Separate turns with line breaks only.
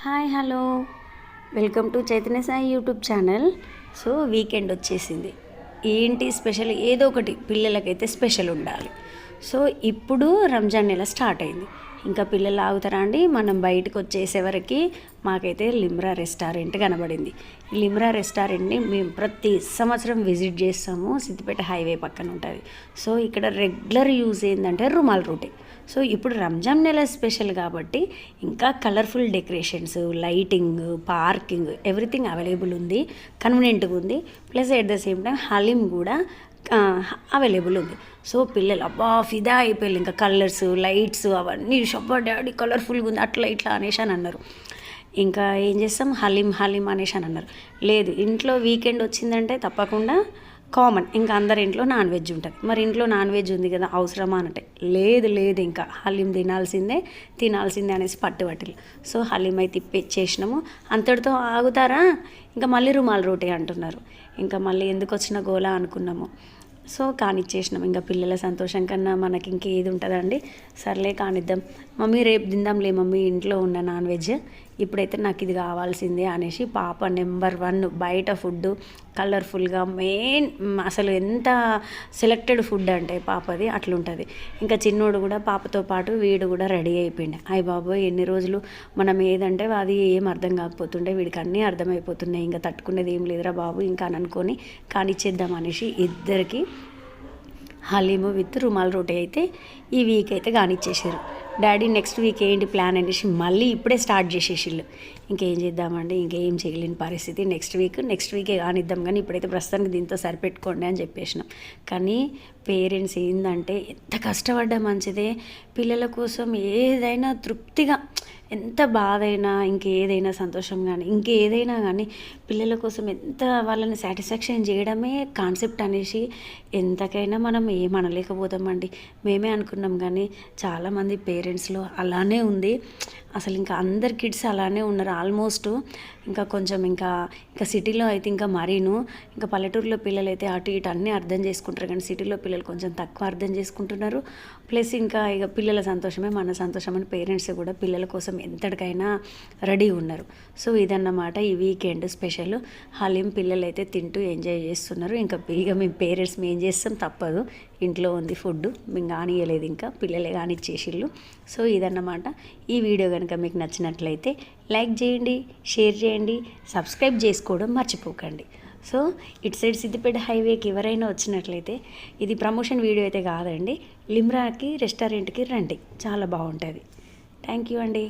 Hi hello welcome to Chaitanya Sai YouTube channel. So weekend వచ్చేసింది. ఏంటి special? ఏదో ఒకటి పిల్లలకైతే స్పెషల్ ఉండాలి. సో ఇప్పుడు రంజాన్ నెల స్టార్ట్ అయింది. ఇంకా పిల్లలు ఆగుతారా అండి? మనం బయటకు వచ్చేసేవరకు మాకైతే లిమ్రా రెస్టారెంట్ కనబడింది. ఈ లిమ్రా రెస్టారెంట్ని మేము ప్రతి సంవత్సరం విజిట్ చేస్తాము. సిద్దిపేట హైవే పక్కన ఉంటుంది. సో ఇక్కడ రెగ్యులర్ యూజ్ ఏంటంటే రుమాల్ రోటీ. సో ఇప్పుడు రంజాన్ నెల స్పెషల్ కాబట్టి ఇంకా colourful decorations, lighting, parking, everything available ఉంది. కన్వీనియంట్గా ఉంది. Plus at the same time haleem కూడా అవైలబుల్ ఉంది. సో పిల్లలు అబ్బా ఫిదా అయిపోయారు. ఇంకా కలర్స్, లైట్స్ అవన్నీ షబ్బా డాడీ కలర్ఫుల్గా ఉంది అట్లా ఇట్లా అనేసి అని అన్నారు. ఇంకా ఏం చేస్తాం, హలీం అనేసి అని అన్నారు. లేదు, ఇంట్లో వీకెండ్ వచ్చిందంటే తప్పకుండా కామన్ ఇంకా అందరి ఇంట్లో నాన్ వెజ్ ఉంటుంది. మరి ఇంట్లో నాన్ వెజ్ ఉంది కదా, అవసరమా అంటే లేదు ఇంకా హలీం తినాల్సిందే అనేసి పట్టుబట్టలు. సో హలీం అయితే తిప్పిచ్చేసినాము. అంతటితో ఆగుతారా? ఇంకా మళ్ళీ రుమాల్ రోటీ అంటున్నారు. ఇంకా మళ్ళీ ఎందుకు వచ్చిన గోలా అనుకున్నాము. సో కానిచ్చేసినాం. ఇంకా పిల్లల సంతోషం కన్నా మనకి ఇంకేది ఉంటుందండి. సర్లే కానిద్దాం మమ్మీ, రేపు తిందాంలే మమ్మీ ఇంట్లో ఉన్న నాన్ వెజ్, ఇప్పుడైతే నాకు ఇది కావాల్సిందే అనేసి పాప నెంబర్ 1 బయట ఫుడ్ కలర్ఫుల్గా మెయిన్ అసలు ఎంత సెలెక్టెడ్ ఫుడ్ అంటే పాపది అట్లుంటుంది. ఇంకా చిన్నోడు కూడా పాపతో పాటు వీడు కూడా రెడీ అయిపోయింది. అయ్య బాబోయ్ ఎన్ని రోజులు మనం ఏదంటే అది ఏం అర్థం కాకపోతుండే, వీడికి అన్నీ అర్థమైపోతున్నాయి. ఇంకా తట్టుకునేది ఏం లేదురా బాబు ఇంకా అని అనుకొని కానిచ్చేద్దాం అనేసి ఇద్దరికి హలీము విత్ రుమాల్ రోటీ అయితే ఈ వీక్ అయితే కానిచ్చేసారు. డాడీ నెక్స్ట్ వీక్ ఏంటి ప్లాన్ అనేసి మళ్ళీ ఇప్పుడే స్టార్ట్ చేసేసిళ్ళు. ఇంకేం చేద్దామండి, ఇంకేం చేయలేని పరిస్థితి. నెక్స్ట్ వీకే కానిద్దాం, కానీ ఇప్పుడైతే ప్రస్తుతానికి దీంతో సరిపెట్టుకోండి అని చెప్పేసినాం. కానీ పేరెంట్స్ ఏంటంటే ఎంత కష్టపడ్డా మంచిదే, పిల్లల కోసం ఏదైనా తృప్తిగా, ఎంత బాధైనా ఇంకేదైనా సంతోషం కానీ ఇంకేదైనా కానీ పిల్లల కోసం ఎంత వాళ్ళని సాటిస్ఫాక్షన్ చేయడమే కాన్సెప్ట్ అనేసి ఎంతకైనా మనం ఏమనలేకపోతామండి. మేమే అనుకున్నాం కానీ చాలామంది పేరెంట్స్లో అలానే ఉంది. అసలు ఇంకా అందరు కిడ్స్ అలానే ఉన్నారు ఆల్మోస్ట్. ఇంకా కొంచెం ఇంకా సిటీలో అయితే ఇంకా మరీను. ఇంకా పల్లెటూరులో పిల్లలు అయితే అటు ఇటు అన్నీ అర్థం చేసుకుంటారు, కానీ సిటీలో పిల్లలు కొంచెం తక్కువ అర్థం చేసుకుంటున్నారు. ప్లస్ ఇంకా ఇక పిల్లల సంతోషమే మన సంతోషం అని పేరెంట్స్ కూడా పిల్లల కోసం ఎంతటికైనా రెడీ ఉన్నారు. సో ఇదన్నమాట ఈ వీకెండ్ స్పెషల్. హలీం పిల్లలు అయితే తింటూ ఎంజాయ్ చేస్తున్నారు. ఇంకా మేము పేరెంట్స్ ఏం చేస్తాం, తప్పదు, ఇంట్లో ఉంది ఫుడ్, మేము కానియలేదు, ఇంకా పిల్లలే కానిచ్చేసిళ్ళు. సో ఇదన్నమాట. ఈ వీడియో కనుక మీకు నచ్చినట్లయితే లైక్ చేయండి, షేర్ చేయండి, సబ్స్క్రైబ్ చేసుకోవడం మర్చిపోకండి. సో ఇటు సైడ్ సిద్దిపేట హైవేకి ఎవరైనా వచ్చినట్లయితే, ఇది ప్రమోషన్ వీడియో అయితే కాదండి, లిమ్రాకి రెస్టారెంట్కి రండి, చాలా బాగుంటుంది. థ్యాంక్ యూ అండి.